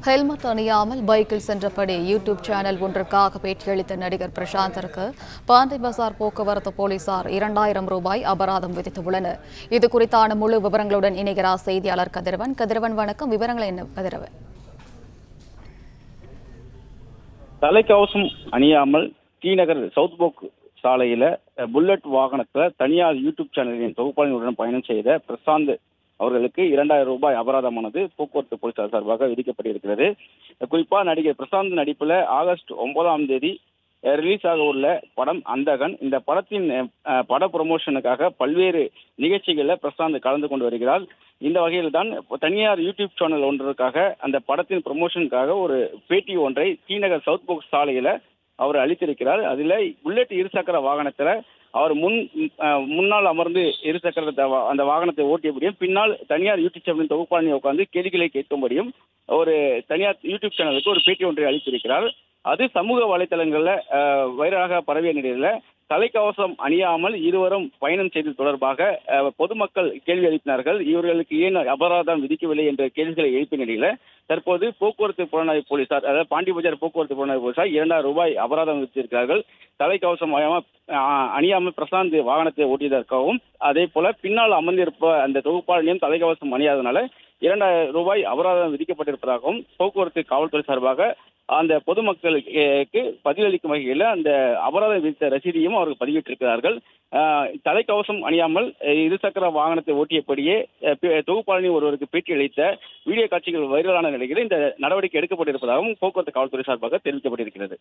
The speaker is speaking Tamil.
ஹெல்மெட் அணியாமல் பைக்கில் சென்றபடி யூடியூப் சேனல் ஒன்றுக்காக பேட்டியளித்த நடிகர் பிரசாந்திற்கு பாண்டி பஜார் போக்குவரத்து போலீசார் 2000 ரூபாய் அபராதம் விதித்துள்ளனர். இது குறித்தான முழு விவரங்களுடன் இணைகிறார் செய்தியாளர் கதிரவன். கதிரவன், வணக்கம். விவரங்கள் என்ன கதிரவன்? தலைக்கவசம் அணியாமல் டி நகர் சவுத் போக் சாலையில புல்லட் வாகனத்துல தனியார் யூடியூப் சேனலின் தொகுப்பாளர்களுடன் பயணம் செய்த பிரசாந்த் அவர்களுக்கு 2000 ரூபாய் அபராதமானது போக்குவரத்து போலீசார் சார்பாக விதிக்கப்பட்டிருக்கிறது. குறிப்பா நடிகர் பிரசாந்த் நடிப்புல ஆகஸ்ட் 9ஆம் தேதி ரிலீஸ் ஆக உள்ள படம் அந்தகன். இந்த படத்தின் பட ப்ரமோஷனுக்காக பல்வேறு நிகழ்ச்சிகளில் பிரசாந்த் கலந்து கொண்டு வருகிறார். இந்த வகையில் தான் தனியார் யூடியூப் சேனல் ஒன்றுக்காக அந்த படத்தின் ப்ரமோஷனுக்காக ஒரு பேட்டி ஒன்றை டி நகர் சவுத் போக் சாலையில அவர் அளித்திருக்கிறார். அதுல புல்லட் இருசக்கர வாகனத்துல அவர் முன்னால் அமர்ந்து இருசக்கர அந்த வாகனத்தை ஓட்டியபடியும் பின்னால் தனியார் யூடியூப் சேனலின் தொகுப்பாளனை உட்கார்ந்து கேள்விகளை கேட்கும்படியும் ஒரு தனியார் யூடியூப் சேனலுக்கு ஒரு பேட்டி ஒன்றை அளித்திருக்கிறார். அது சமூக வலைதளங்கள்ல வைரலாக பரவிய நிலையில தலைக்கவசம் அணியாமல் இருவரும் பயணம் செய்தது தொடர்பாக பொதுமக்கள் கேள்வி எழுப்பினார்கள். இவர்களுக்கு ஏன் அபராதம் விதிக்கவில்லை என்ற கேள்விகளை எழுப்பிய நிலையில தற்போது போக்குவரத்து புலனாய்வு போலீசார், அதாவது பாண்டி பஜார் போக்குவரத்து புலனாய்வு போலீசார் 2000 ரூபாய் அபராதம் விதித்திருக்கிறார்கள். தலைக்கவசம் அணியாமல் பிரசாந்த் வாகனத்தை ஓட்டியதற்காகவும் அதே போல பின்னால் அமர்ந்திருப்ப அந்த தொகுப்பாளனையும் தலைக்கவசம் அணியாதனால 2000 ரூபாய் அபராதம் விதிக்கப்பட்டிருப்பதாகவும் போக்குவரத்து காவல்துறை சார்பாக அந்த பொதுமக்களுக்கு பதிலளிக்கும் வகையில் அந்த அபராதம் விதித்த ரசீதியும் அவர்கள் பதிவிட்டிருக்கிறார்கள். தலைக்கவசம் அணியாமல் இருசக்கர வாகனத்தை ஓட்டியபடியே தொகுப்பாளனி ஒருவருக்கு பேட்டி அளித்த வீடியோ காட்சிகள் வைரலான நிலையில் இந்த நடவடிக்கை எடுக்கப்பட்டிருப்பதாகவும் போக்குவரத்து காவல்துறை சார்பாக தெரிவிக்கப்பட்டிருக்கிறது.